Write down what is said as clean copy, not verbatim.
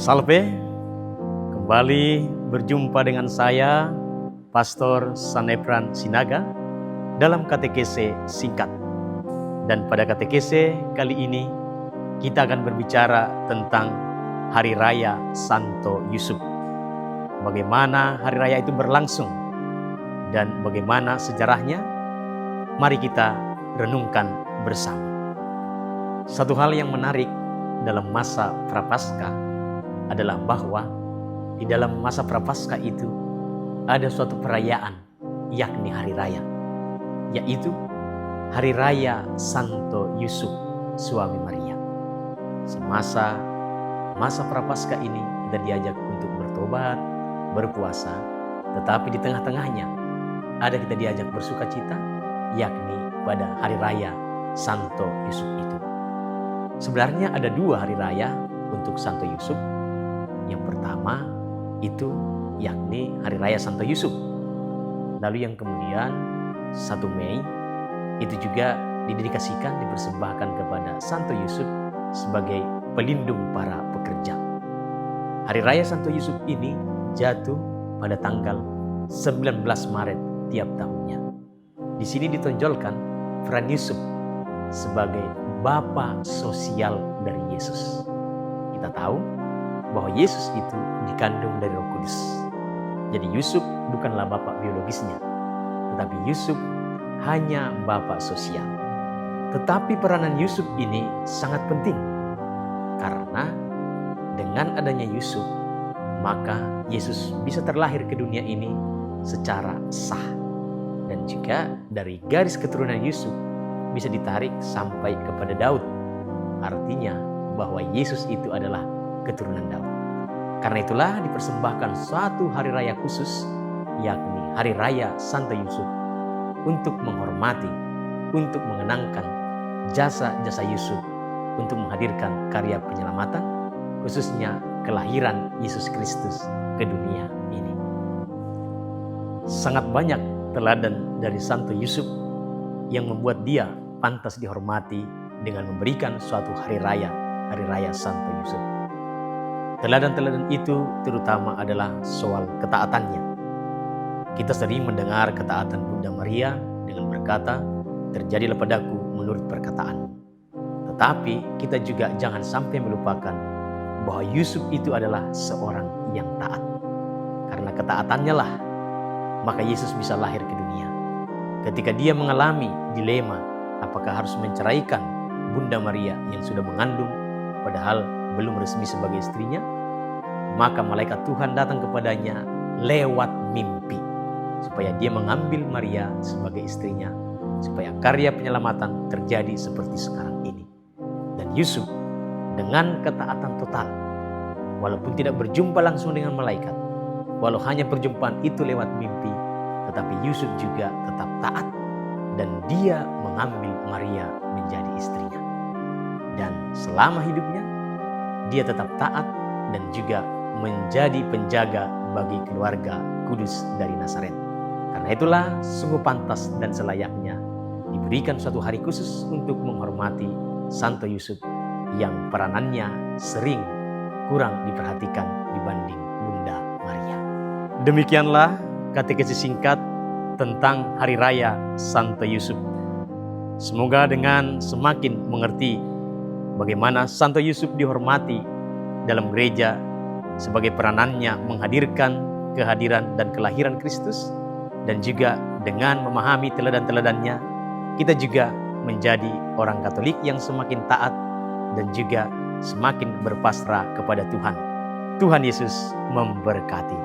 Salve, kembali berjumpa dengan saya, Pastor Sanepran Sinaga, dalam katekese singkat. Dan pada katekese kali ini, kita akan berbicara tentang Hari Raya Santo Yusuf. Bagaimana Hari Raya itu berlangsung, dan bagaimana sejarahnya, mari kita renungkan bersama. Satu hal yang menarik dalam masa Prapaskah adalah bahwa di dalam masa Prapaskah itu ada suatu perayaan, yakni hari raya, yaitu Hari Raya Santo Yusuf, suami Maria. Semasa masa Prapaskah ini kita diajak untuk bertobat, berpuasa, tetapi di tengah-tengahnya ada kita diajak bersukacita, yakni pada Hari Raya Santo Yusuf itu. Sebenarnya ada dua hari raya untuk Santo Yusuf. Yang pertama itu yakni Hari Raya Santo Yusuf. Lalu yang kemudian 1 Mei itu juga didedikasikan, dipersembahkan kepada Santo Yusuf sebagai pelindung para pekerja. Hari Raya Santo Yusuf ini jatuh pada tanggal 19 Maret tiap tahunnya. Di sini ditonjolkan peran Yusuf sebagai bapa sosial dari Yesus. Kita tahu bahwa Yesus itu dikandung dari Roh Kudus. Jadi Yusuf bukanlah bapak biologisnya, tetapi Yusuf hanya bapak sosial. Tetapi peranan Yusuf ini sangat penting, karena dengan adanya Yusuf, maka Yesus bisa terlahir ke dunia ini secara sah. Dan juga dari garis keturunan Yusuf bisa ditarik sampai kepada Daud. Artinya bahwa Yesus itu adalah keturunan Daud. Karena itulah dipersembahkan suatu hari raya khusus, yakni Hari Raya Santo Yusuf, untuk menghormati, untuk mengenangkan jasa-jasa Yusuf, untuk menghadirkan karya penyelamatan, khususnya kelahiran Yesus Kristus ke dunia ini. Sangat banyak teladan dari Santo Yusuf yang membuat dia pantas dihormati dengan memberikan suatu hari raya Santo Yusuf. Teladan-teladan itu terutama adalah soal ketaatannya. Kita sering mendengar ketaatan Bunda Maria dengan berkata, "Terjadilah padaku menurut perkataanmu." Tetapi kita juga jangan sampai melupakan bahwa Yusuf itu adalah seorang yang taat. Karena ketaatannya lah, maka Yesus bisa lahir ke dunia. Ketika dia mengalami dilema, apakah harus menceraikan Bunda Maria yang sudah mengandung, padahal belum resmi sebagai istrinya, maka malaikat Tuhan datang kepadanya lewat mimpi, supaya dia mengambil Maria sebagai istrinya, supaya karya penyelamatan terjadi seperti sekarang ini. Dan Yusuf dengan ketaatan total, walaupun tidak berjumpa langsung dengan malaikat, walau hanya perjumpaan itu lewat mimpi, tetapi Yusuf juga tetap taat, dan dia mengambil Maria menjadi istrinya. Dan selama hidupnya, dia tetap taat dan juga menjadi penjaga bagi keluarga kudus dari Nazaret. Karena itulah sungguh pantas dan selayaknya diberikan suatu hari khusus untuk menghormati Santo Yusuf yang peranannya sering kurang diperhatikan dibanding Bunda Maria. Demikianlah katekesi singkat tentang Hari Raya Santo Yusuf. Semoga dengan semakin mengerti bagaimana Santo Yusuf dihormati dalam gereja sebagai peranannya menghadirkan kehadiran dan kelahiran Kristus, dan juga dengan memahami teladan-teladannya, kita juga menjadi orang Katolik yang semakin taat dan juga semakin berpasrah kepada Tuhan. Tuhan Yesus memberkati.